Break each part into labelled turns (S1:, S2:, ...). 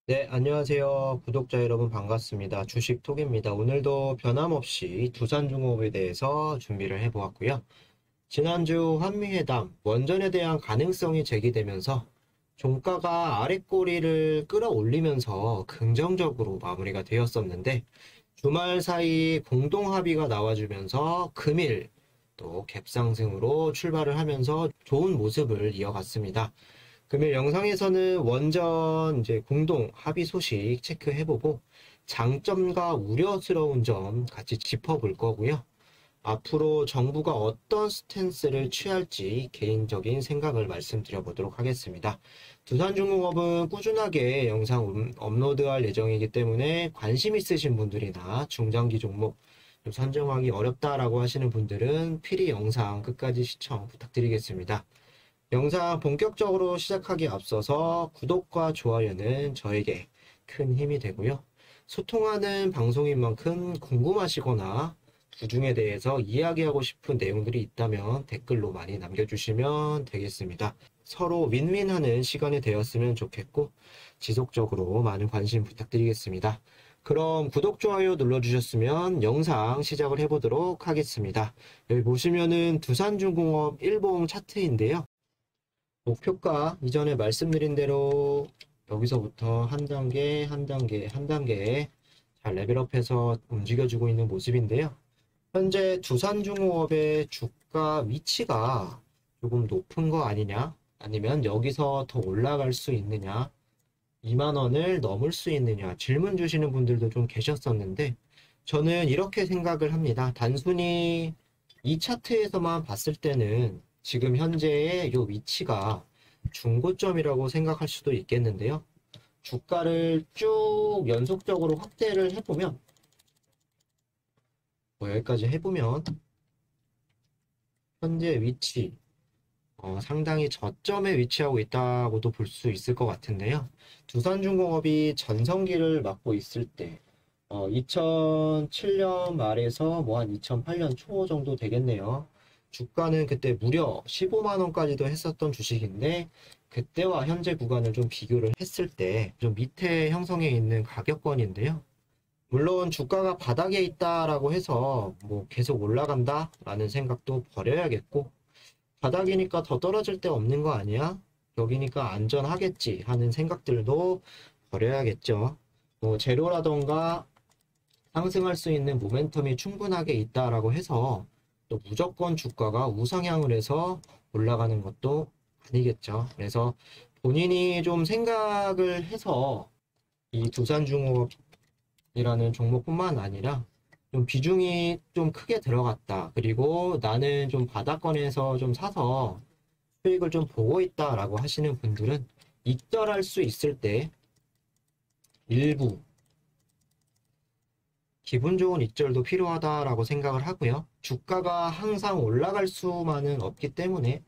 S1: 네, 안녕하세요. 구독자 여러분 반갑습니다. 주식톡입니다. 오늘도 변함없이 두산중공업에 대해서 준비를 해보았고요. 지난주 한미회담 원전에 대한 가능성이 제기되면서 종가가 아랫꼬리를 끌어올리면서 긍정적으로 마무리가 되었었는데 주말 사이 공동 합의가 나와주면서 금일 또 갭상승으로 출발을 하면서 좋은 모습을 이어갔습니다. 금일 영상에서는 원전 이제 공동 합의 소식 체크해보고 장점과 우려스러운 점 같이 짚어볼 거고요. 앞으로 정부가 어떤 스탠스를 취할지 개인적인 생각을 말씀드려 보도록 하겠습니다. 두산중공업은 꾸준하게 영상 업로드할 예정이기 때문에 관심 있으신 분들이나 중장기 종목 좀 선정하기 어렵다라고 하시는 분들은 필히 영상 끝까지 시청 부탁드리겠습니다. 영상 본격적으로 시작하기에 앞서서 구독과 좋아요는 저에게 큰 힘이 되고요. 소통하는 방송인 만큼 궁금하시거나 주중에 대해서 이야기하고 싶은 내용들이 있다면 댓글로 많이 남겨주시면 되겠습니다. 서로 윈윈하는 시간이 되었으면 좋겠고 지속적으로 많은 관심 부탁드리겠습니다. 그럼 구독, 좋아요 눌러주셨으면 영상 시작을 해보도록 하겠습니다. 여기 보시면은 두산중공업 일봉 차트인데요. 목표가 이전에 말씀드린 대로 여기서부터 한 단계, 한 단계, 한 단계 잘 레벨업해서 움직여주고 있는 모습인데요. 현재 두산중공업의 주가 위치가 조금 높은 거 아니냐? 아니면 여기서 더 올라갈 수 있느냐? 2만 원을 넘을 수 있느냐? 질문 주시는 분들도 좀 계셨었는데 저는 이렇게 생각을 합니다. 단순히 이 차트에서만 봤을 때는 지금 현재의 이 위치가 중고점이라고 생각할 수도 있겠는데요. 주가를 쭉 연속적으로 확대를 해보면, 여기까지 해보면, 현재 위치, 상당히 저점에 위치하고 있다고도 볼 수 있을 것 같은데요. 두산중공업이 전성기를 맞고 있을 때, 2007년 말에서 뭐 한 2008년 초 정도 되겠네요. 주가는 그때 무려 15만 원까지도 했었던 주식인데 그때와 현재 구간을 좀 비교를 했을 때 좀 밑에 형성해 있는 가격권인데요. 물론 주가가 바닥에 있다라고 해서 뭐 계속 올라간다라는 생각도 버려야겠고 바닥이니까 더 떨어질 데 없는 거 아니야? 여기니까 안전하겠지 하는 생각들도 버려야겠죠. 뭐 재료라던가 상승할 수 있는 모멘텀이 충분하게 있다라고 해서 또 무조건 주가가 우상향을 해서 올라가는 것도 아니겠죠. 그래서 본인이 좀 생각을 해서 이 두산중업이라는 종목뿐만 아니라 좀 비중이 좀 크게 들어갔다. 그리고 나는 좀 바닥권에서 좀 사서 수익을 좀 보고 있다라고 하시는 분들은 익절할 수 있을 때 일부 기분 좋은 익절도 필요하다라고 생각을 하고요. 주가가 항상 올라갈 수만은 없기 때문에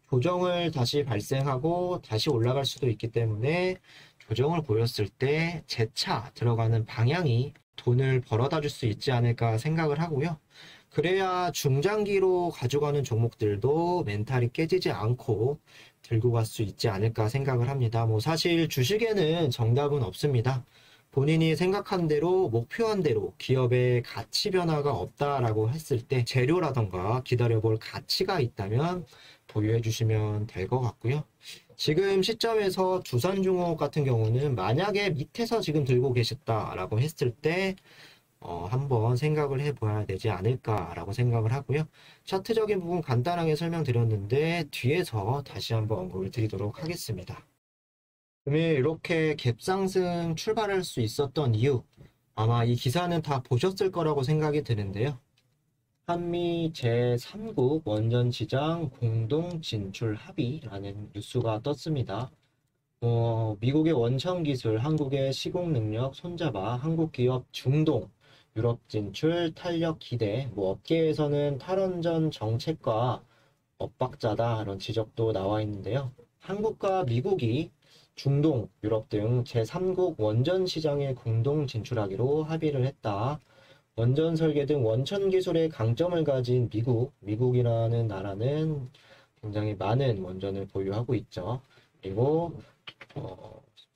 S1: 조정을 다시 발생하고 다시 올라갈 수도 있기 때문에 조정을 보였을 때 재차 들어가는 방향이 돈을 벌어다 줄 수 있지 않을까 생각을 하고요. 그래야 중장기로 가져가는 종목들도 멘탈이 깨지지 않고 들고 갈 수 있지 않을까 생각을 합니다. 뭐 사실 주식에는 정답은 없습니다. 본인이 생각한 대로 목표한 대로 기업의 가치 변화가 없다라고 했을 때 재료라던가 기다려볼 가치가 있다면 보유해 주시면 될 것 같고요. 지금 시점에서 두산중공업 같은 경우는 만약에 밑에서 지금 들고 계셨다라고 했을 때 한번 생각을 해봐야 되지 않을까라고 생각을 하고요. 차트적인 부분 간단하게 설명드렸는데 뒤에서 다시 한번 언급을 드리도록 하겠습니다. 금일 이렇게 갭상승 출발할 수 있었던 이유, 아마 이 기사는 다 보셨을 거라고 생각이 드는데요. 한미 제3국 원전 시장 공동 진출 합의라는 뉴스가 떴습니다. 미국의 원천 기술, 한국의 시공 능력 손잡아 한국 기업 중동, 유럽 진출 탄력 기대, 업계에서는 탈원전 정책과 엇박자다 이런 지적도 나와 있는데요. 한국과 미국이 중동, 유럽 등 제3국 원전 시장에 공동 진출하기로 합의를 했다. 원전 설계 등 원천 기술의 강점을 가진 미국이라는 나라는 굉장히 많은 원전을 보유하고 있죠. 그리고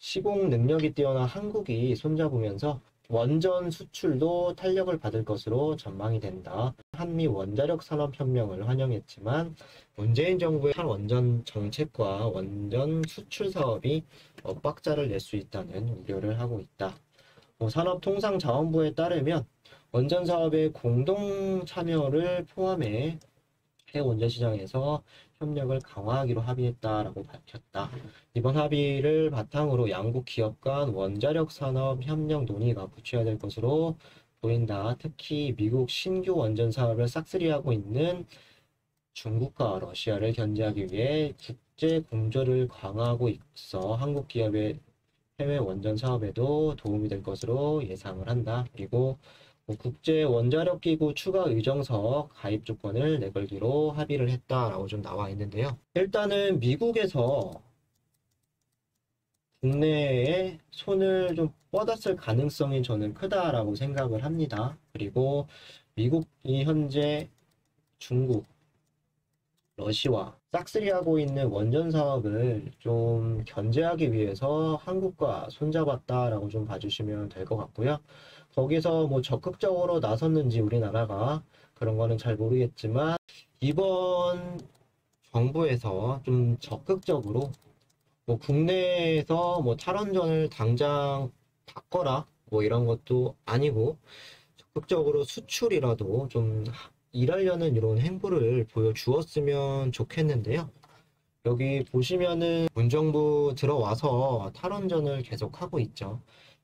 S1: 시공 능력이 뛰어난 한국이 손잡으면서 원전 수출도 탄력을 받을 것으로 전망이 된다. 한미 원자력 산업혁명을 환영했지만 문재인 정부의 탈원전 정책과 원전 수출 사업이 엇박자를 낼 수 있다는 우려를 하고 있다. 산업통상자원부에 따르면 원전 사업의 공동 참여를 포함해 해 원전 시장에서 협력을 강화하기로 합의했다라고 밝혔다. 이번 합의를 바탕으로 양국 기업 간 원자력 산업 협력 논의가 구체화될 것으로 보인다. 특히 미국 신규 원전 사업을 싹쓸이하고 있는 중국과 러시아를 견제하기 위해 국제 공조를 강화하고 있어 한국 기업의 해외 원전 사업에도 도움이 될 것으로 예상을 한다. 그리고 국제 원자력 기구 추가 의정서 가입 조건을 내걸기로 합의를 했다라고 좀 나와 있는데요. 일단은 미국에서 국내에 손을 좀 뻗었을 가능성이 저는 크다라고 생각을 합니다. 그리고 미국이 현재 중국, 러시아와 싹쓸이하고 있는 원전 사업을 좀 견제하기 위해서 한국과 손잡았다라고 좀 봐주시면 될 것 같고요. 거기서 뭐 적극적으로 나섰는지 우리나라가 그런 거는 잘 모르겠지만 이번 정부에서 좀 적극적으로 뭐 국내에서 뭐 탈원전을 당장 바꿔라 뭐 이런 것도 아니고 적극적으로 수출이라도 좀 일하려는 이런 행보를 보여주었으면 좋겠는데요. 여기 보시면은 문정부 들어와서 탈원전을 계속하고 있죠.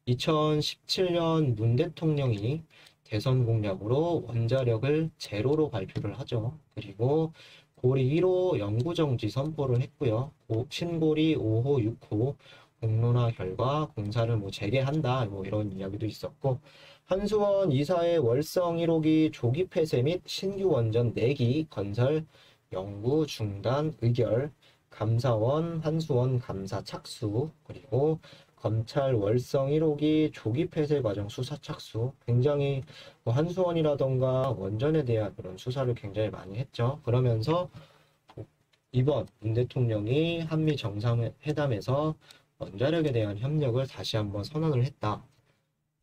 S1: 2017년 문 대통령이 대선 공약으로 원자력을 제로로 발표를 하죠. 그리고 고리 1호 영구정지 선포를 했고요. 신고리 5호, 6호 공론화 결과 공사를 뭐 재개한다 뭐 이런 이야기도 있었고 한수원 이사의 월성 1호기 조기 폐쇄 및 신규 원전 4기 건설 영구 중단 의결 감사원 한수원 감사 착수 그리고 검찰 월성 1호기 조기 폐쇄 과정 수사 착수 굉장히 뭐 한수원이라던가 원전에 대한 그런 수사를 굉장히 많이 했죠. 그러면서 이번 문 대통령이 한미 정상회담에서 원자력에 대한 협력을 다시 한번 선언을 했다.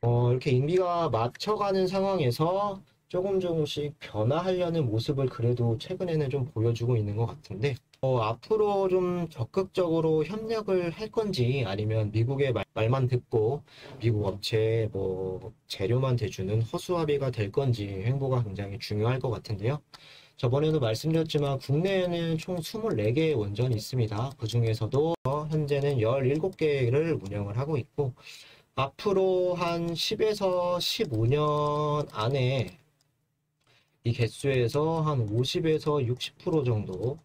S1: 이렇게 임기가 맞춰가는 상황에서 조금씩 변화하려는 모습을 그래도 최근에는 좀 보여주고 있는 것 같은데 앞으로 좀 적극적으로 협력을 할 건지 아니면 미국의 말만 듣고 미국 업체에 뭐 재료만 대주는 허수아비가 될 건지 행보가 굉장히 중요할 것 같은데요. 저번에도 말씀드렸지만 국내에는 총 24개의 원전이 있습니다. 그 중에서도 현재는 17개를 운영을 하고 있고 앞으로 한 10에서 15년 안에 이 개수에서 한 50에서 60% 정도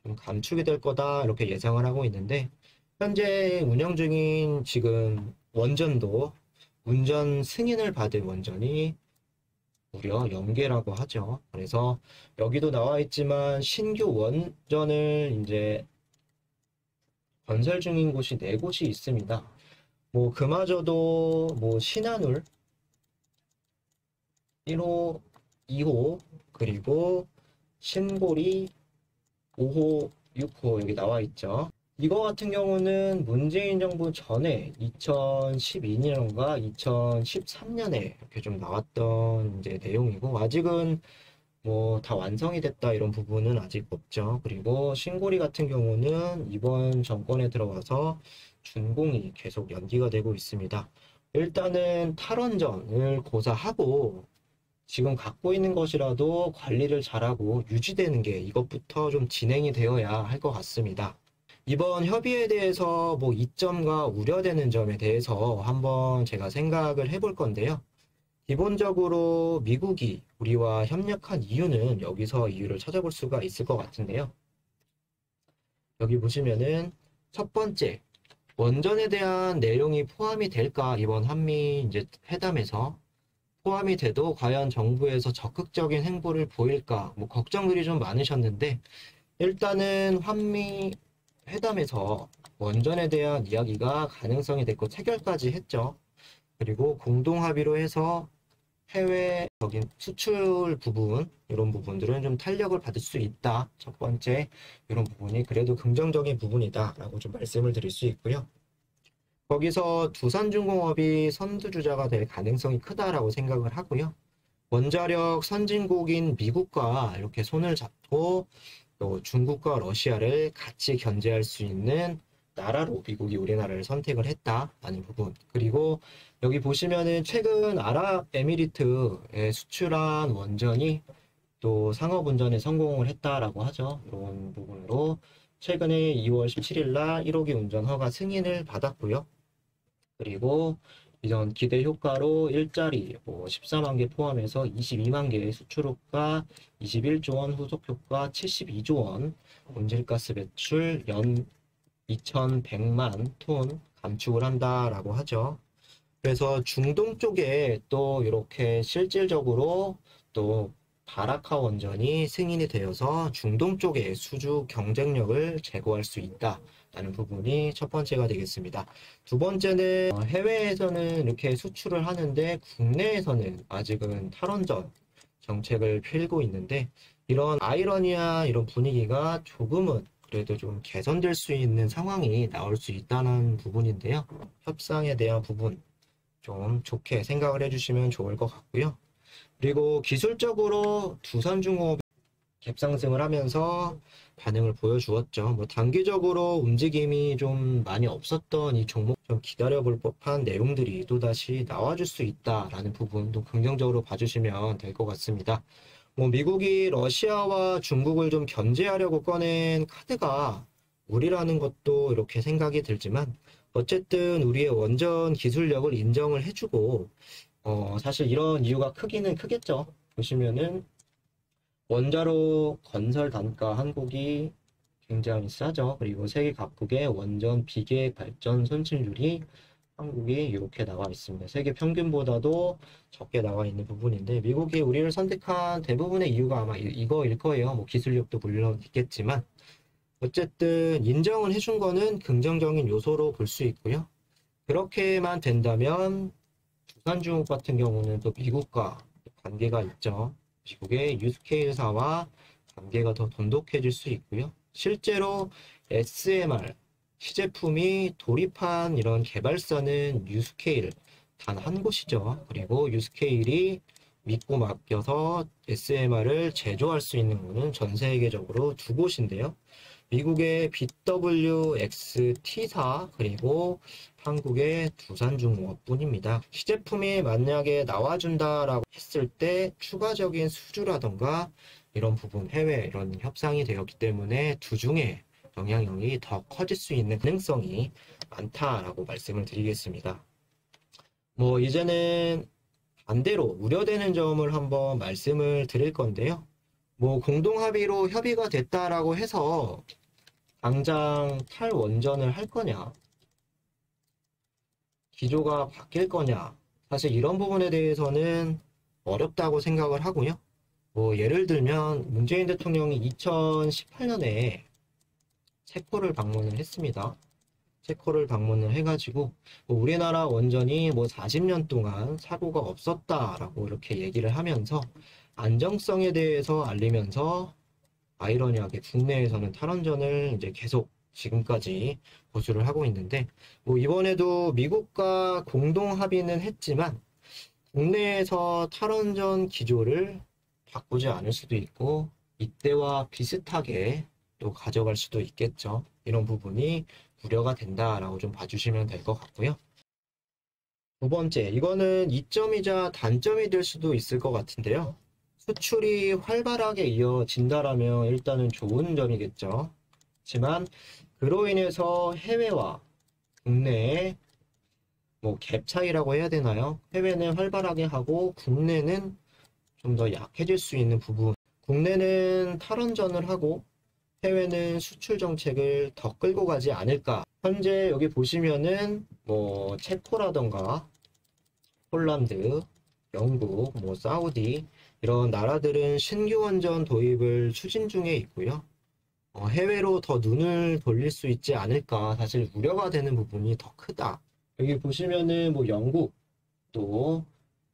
S1: 좀 감축이 될 거다 이렇게 예상을 하고 있는데 현재 운영 중인 지금 원전도 운전 승인을 받은 원전이 무려 0개라고 하죠. 그래서 여기도 나와 있지만 신규 원전을 이제 건설 중인 곳이 4곳이 있습니다. 뭐 그마저도 뭐 신한울 1호, 2호 그리고 신고리 5호, 6호 여기 나와 있죠. 이거 같은 경우는 문재인 정부 전에 2012년과 2013년에 이렇게 좀 나왔던 이제 내용이고 아직은 뭐 다 완성이 됐다 이런 부분은 아직 없죠. 그리고 신고리 같은 경우는 이번 정권에 들어와서 준공이 계속 연기가 되고 있습니다. 일단은 탈원전을 고사하고 지금 갖고 있는 것이라도 관리를 잘하고 유지되는 게 이것부터 좀 진행이 되어야 할 것 같습니다. 이번 협의에 대해서 뭐 이점과 우려되는 점에 대해서 한번 제가 생각을 해볼 건데요. 기본적으로 미국이 우리와 협력한 이유는 여기서 이유를 찾아볼 수가 있을 것 같은데요. 여기 보시면은 첫 번째, 원전에 대한 내용이 포함이 될까? 이번 한미 이제 회담에서 포함이 돼도 과연 정부에서 적극적인 행보를 보일까? 뭐 걱정들이 좀 많으셨는데 일단은 한미 회담에서 원전에 대한 이야기가 가능성이 됐고 체결까지 했죠. 그리고 공동 합의로 해서 해외적인 수출 부분 이런 부분들은 좀 탄력을 받을 수 있다. 첫 번째 이런 부분이 그래도 긍정적인 부분이다 라고 좀 말씀을 드릴 수 있고요. 거기서 두산중공업이 선두주자가 될 가능성이 크다라고 생각을 하고요. 원자력 선진국인 미국과 이렇게 손을 잡고 또 중국과 러시아를 같이 견제할 수 있는 나라로 미국이 우리나라를 선택을 했다라는 부분. 그리고 여기 보시면은 최근 아랍에미리트에 수출한 원전이 또 상업운전에 성공을 했다라고 하죠. 이런 부분으로 최근에 2월 17일 날 1호기 운전 허가 승인을 받았고요. 그리고 이전 기대 효과로 일자리 14만 개 포함해서 22만 개의 수출효과, 21조 원 후속 효과, 72조 원 온실가스 배출 연 2,100만 톤 감축을 한다라고 하죠. 그래서 중동 쪽에 또 이렇게 실질적으로 또 바라카 원전이 승인이 되어서 중동 쪽의 수주 경쟁력을 제고할 수 있다라는 부분이 첫 번째가 되겠습니다. 두 번째는 해외에서는 이렇게 수출을 하는데 국내에서는 아직은 탈원전 정책을 펴고 있는데 이런 아이러니아 이런 분위기가 조금은 그래도 좀 개선될 수 있는 상황이 나올 수 있다는 부분인데요. 협상에 대한 부분 좀 좋게 생각을 해주시면 좋을 것 같고요. 그리고 기술적으로 두산중공업이 갭상승을 하면서 반응을 보여주었죠. 뭐 단기적으로 움직임이 좀 많이 없었던 이 종목 좀 기다려볼 법한 내용들이 또다시 나와줄 수 있다라는 부분도 긍정적으로 봐주시면 될 것 같습니다. 뭐 미국이 러시아와 중국을 좀 견제하려고 꺼낸 카드가 우리라는 것도 이렇게 생각이 들지만 어쨌든 우리의 원전 기술력을 인정을 해주고 사실 이런 이유가 크기는 크겠죠. 보시면은 원자로 건설 단가 한국이 굉장히 싸죠. 그리고 세계 각국의 원전 비계획 발전 손실률이 한국이 이렇게 나와 있습니다. 세계 평균보다도 적게 나와 있는 부분인데 미국이 우리를 선택한 대부분의 이유가 아마 이거일 거예요. 뭐 기술력도 물론 있겠지만 어쨌든 인정을 해준 거는 긍정적인 요소로 볼 수 있고요. 그렇게만 된다면 두산중업 같은 경우는 또 미국과 관계가 있죠. 미국의 유스케일사와 관계가 더 돈독해질 수 있고요. 실제로 SMR 시제품이 돌입한 이런 개발사는 유스케일 단 한 곳이죠. 그리고 유스케일이 믿고 맡겨서 SMR을 제조할 수 있는 곳은 전 세계적으로 두 곳인데요. 미국의 BWXT사 그리고 한국의 두산중공업뿐입니다. 시제품이 만약에 나와준다라고 했을 때 추가적인 수주라던가 이런 부분 해외 이런 협상이 되었기 때문에 두중의 영향력이 더 커질 수 있는 가능성이 많다라고 말씀을 드리겠습니다. 뭐 이제는 반대로 우려되는 점을 한번 말씀을 드릴 건데요. 뭐 공동합의로 협의가 됐다라고 해서 당장 탈원전을 할 거냐, 기조가 바뀔 거냐, 사실 이런 부분에 대해서는 어렵다고 생각을 하고요. 뭐 예를 들면 문재인 대통령이 2018년에 체코를 방문을 했습니다. 체코를 방문을 해가지고 뭐 우리나라 원전이 뭐 40년 동안 사고가 없었다라고 이렇게 얘기를 하면서 안정성에 대해서 알리면서 아이러니하게 국내에서는 탈원전을 이제 계속 지금까지 보수를 하고 있는데 뭐 이번에도 미국과 공동 합의는 했지만 국내에서 탈원전 기조를 바꾸지 않을 수도 있고 이때와 비슷하게 또 가져갈 수도 있겠죠. 이런 부분이 우려가 된다라고 좀 봐주시면 될 것 같고요. 두 번째, 이거는 이점이자 단점이 될 수도 있을 것 같은데요. 수출이 활발하게 이어진다라면 일단은 좋은 점이겠죠. 하지만 그로 인해서 해외와 국내의 뭐 갭 차이라고 해야 되나요? 해외는 활발하게 하고 국내는 좀 더 약해질 수 있는 부분. 국내는 탈원전을 하고 해외는 수출 정책을 더 끌고 가지 않을까. 현재 여기 보시면은 뭐 체코라던가 폴란드, 영국, 뭐 사우디 이런 나라들은 신규 원전 도입을 추진 중에 있고요. 해외로 더 눈을 돌릴 수 있지 않을까 사실 우려가 되는 부분이 더 크다. 여기 보시면은 뭐 영국 또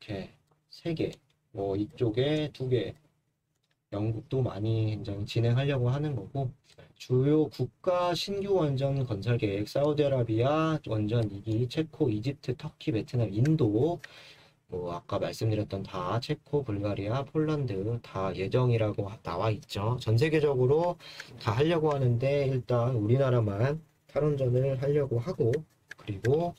S1: 이렇게 세 개, 뭐 이쪽에 두 개, 영국도 많이 굉장히 진행하려고 하는 거고, 주요 국가 신규 원전 건설 계획, 사우디아라비아 원전 2기, 체코, 이집트, 터키, 베트남, 인도, 뭐 아까 말씀드렸던 다 체코, 불가리아, 폴란드 다 예정이라고 나와 있죠. 전 세계적으로 다 하려고 하는데 일단 우리나라만 탈원전을 하려고 하고, 그리고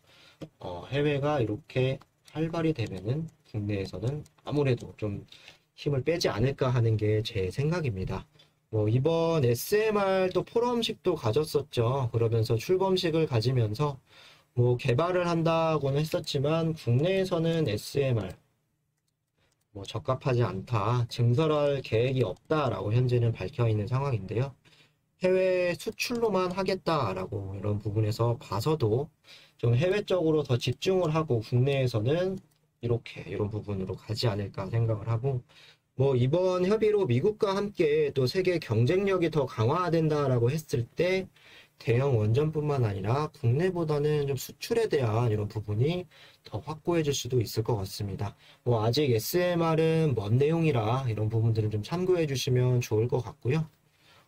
S1: 해외가 이렇게 활발히 되면은 국내에서는 아무래도 좀 힘을 빼지 않을까 하는 게 제 생각입니다. 뭐 이번 SMR 또 포럼식도 가졌었죠. 그러면서 출범식을 가지면서 뭐 개발을 한다고는 했었지만 국내에서는 SMR 뭐 적합하지 않다, 증설할 계획이 없다라고 현재는 밝혀 있는 상황인데요. 해외 수출로만 하겠다라고 이런 부분에서 봐서도 좀 해외 쪽으로 더 집중을 하고 국내에서는 이렇게 이런 부분으로 가지 않을까 생각을 하고, 뭐 이번 협의로 미국과 함께 또 세계 경쟁력이 더 강화된다라고 했을 때 대형 원전뿐만 아니라 국내보다는 좀 수출에 대한 이런 부분이 더 확고해질 수도 있을 것 같습니다. 뭐 아직 SMR은 먼 내용이라 이런 부분들은 좀 참고해 주시면 좋을 것 같고요.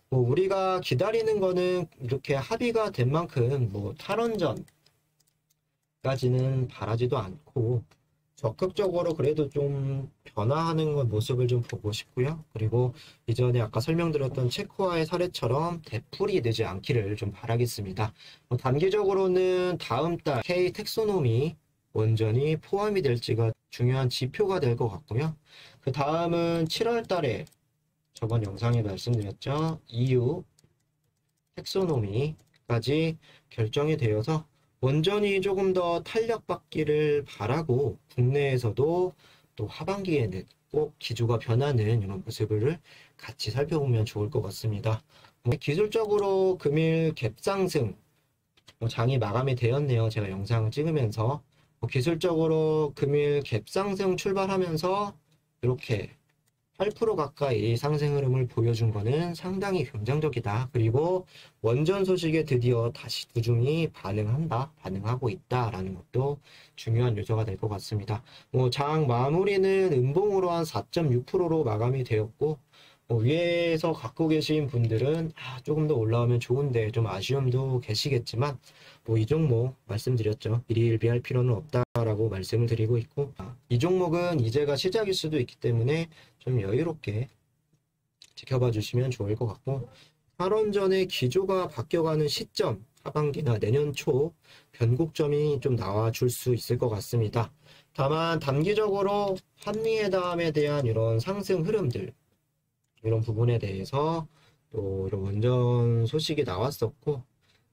S1: 뭐 우리가 기다리는 거는 이렇게 합의가 된 만큼 뭐 탈원전까지는 바라지도 않고 적극적으로 그래도 좀 변화하는 것 모습을 좀 보고 싶고요. 그리고 이전에 아까 설명드렸던 체코와의 사례처럼 되풀이 되지 않기를 좀 바라겠습니다. 단기적으로는 다음 달 K 텍소노미 원전이 포함이 될지가 중요한 지표가 될 것 같고요. 그 다음은 7월 달에 저번 영상에 말씀드렸죠. EU 텍소노미까지 결정이 되어서 원전이 조금 더 탄력받기를 바라고 국내에서도 또 하반기에는 꼭 기조가 변하는 이런 모습을 같이 살펴보면 좋을 것 같습니다. 기술적으로 금일 갭 상승 장이 마감이 되었네요. 제가 영상을 찍으면서 기술적으로 금일 갭 상승 출발하면서 이렇게 8% 가까이 상승 흐름을 보여준 거는 상당히 긍정적이다. 그리고 원전 소식에 드디어 다시 주중이 반응하고 있다라는 것도 중요한 요소가 될 것 같습니다. 장 마무리는 음봉으로 한 4.6%로 마감이 되었고, 위에서 갖고 계신 분들은 조금 더 올라오면 좋은데 좀 아쉬움도 계시겠지만, 이 종목 말씀드렸죠. 일희일비할 필요는 없다라고 말씀을 드리고 있고, 이 종목은 이제가 시작일 수도 있기 때문에 좀 여유롭게 지켜봐 주시면 좋을 것 같고, 탈원전의 기조가 바뀌어가는 시점, 하반기나 내년 초 변곡점이 좀 나와줄 수 있을 것 같습니다. 다만 단기적으로 한미회담에 대한 이런 상승 흐름들, 이런 부분에 대해서 또 이런 원전 소식이 나왔었고,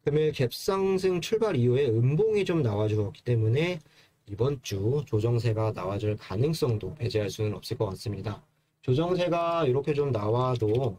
S1: 금일 갭상승 출발 이후에 음봉이 좀 나와주었기 때문에 이번 주 조정세가 나와줄 가능성도 배제할 수는 없을 것 같습니다. 조정세가 이렇게 좀 나와도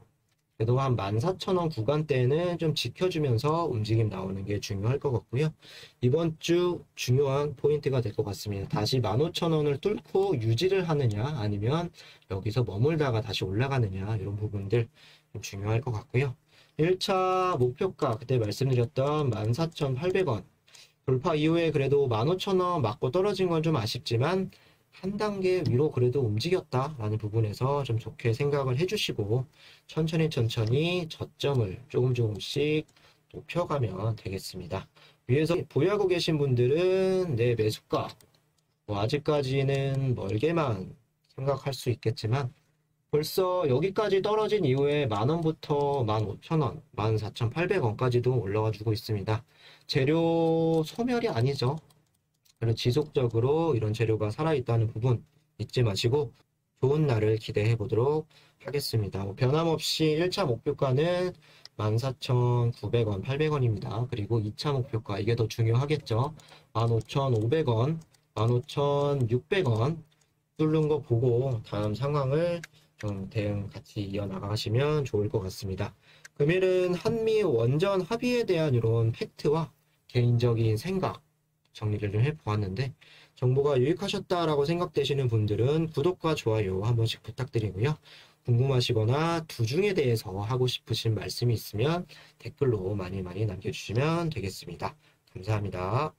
S1: 그래도 한 14,000원 구간대는 좀 지켜주면서 움직임 나오는 게 중요할 것 같고요. 이번 주 중요한 포인트가 될 것 같습니다. 다시 15,000원을 뚫고 유지를 하느냐 아니면 여기서 머물다가 다시 올라가느냐 이런 부분들 좀 중요할 것 같고요. 1차 목표가 그때 말씀드렸던 14,800원 돌파 이후에 그래도 15,000원 맞고 떨어진 건 좀 아쉽지만 한 단계 위로 그래도 움직였다라는 부분에서 좀 좋게 생각을 해주시고 천천히 저점을 조금씩 높여가면 되겠습니다. 위에서 보유하고 계신 분들은 내 매수가 아직까지는 멀게만 생각할 수 있겠지만 벌써 여기까지 떨어진 이후에 만원부터 15,000원, 14,800원까지도 올라와 주고 있습니다. 재료 소멸이 아니죠. 그래서 지속적으로 이런 재료가 살아있다는 부분 잊지 마시고 좋은 날을 기대해 보도록 하겠습니다. 변함없이 1차 목표가는 14,900원, 800원입니다. 그리고 2차 목표가 이게 더 중요하겠죠. 15,500원, 15,600원 뚫는 거 보고 다음 상황을 좀 대응 같이 이어나가시면 좋을 것 같습니다. 금일은 한미 원전 합의에 대한 이런 팩트와 개인적인 생각 정리를 좀 해보았는데 정보가 유익하셨다라고 생각되시는 분들은 구독과 좋아요 한 번씩 부탁드리고요. 궁금하시거나 두중에 대해서 하고 싶으신 말씀이 있으면 댓글로 많이 남겨주시면 되겠습니다. 감사합니다.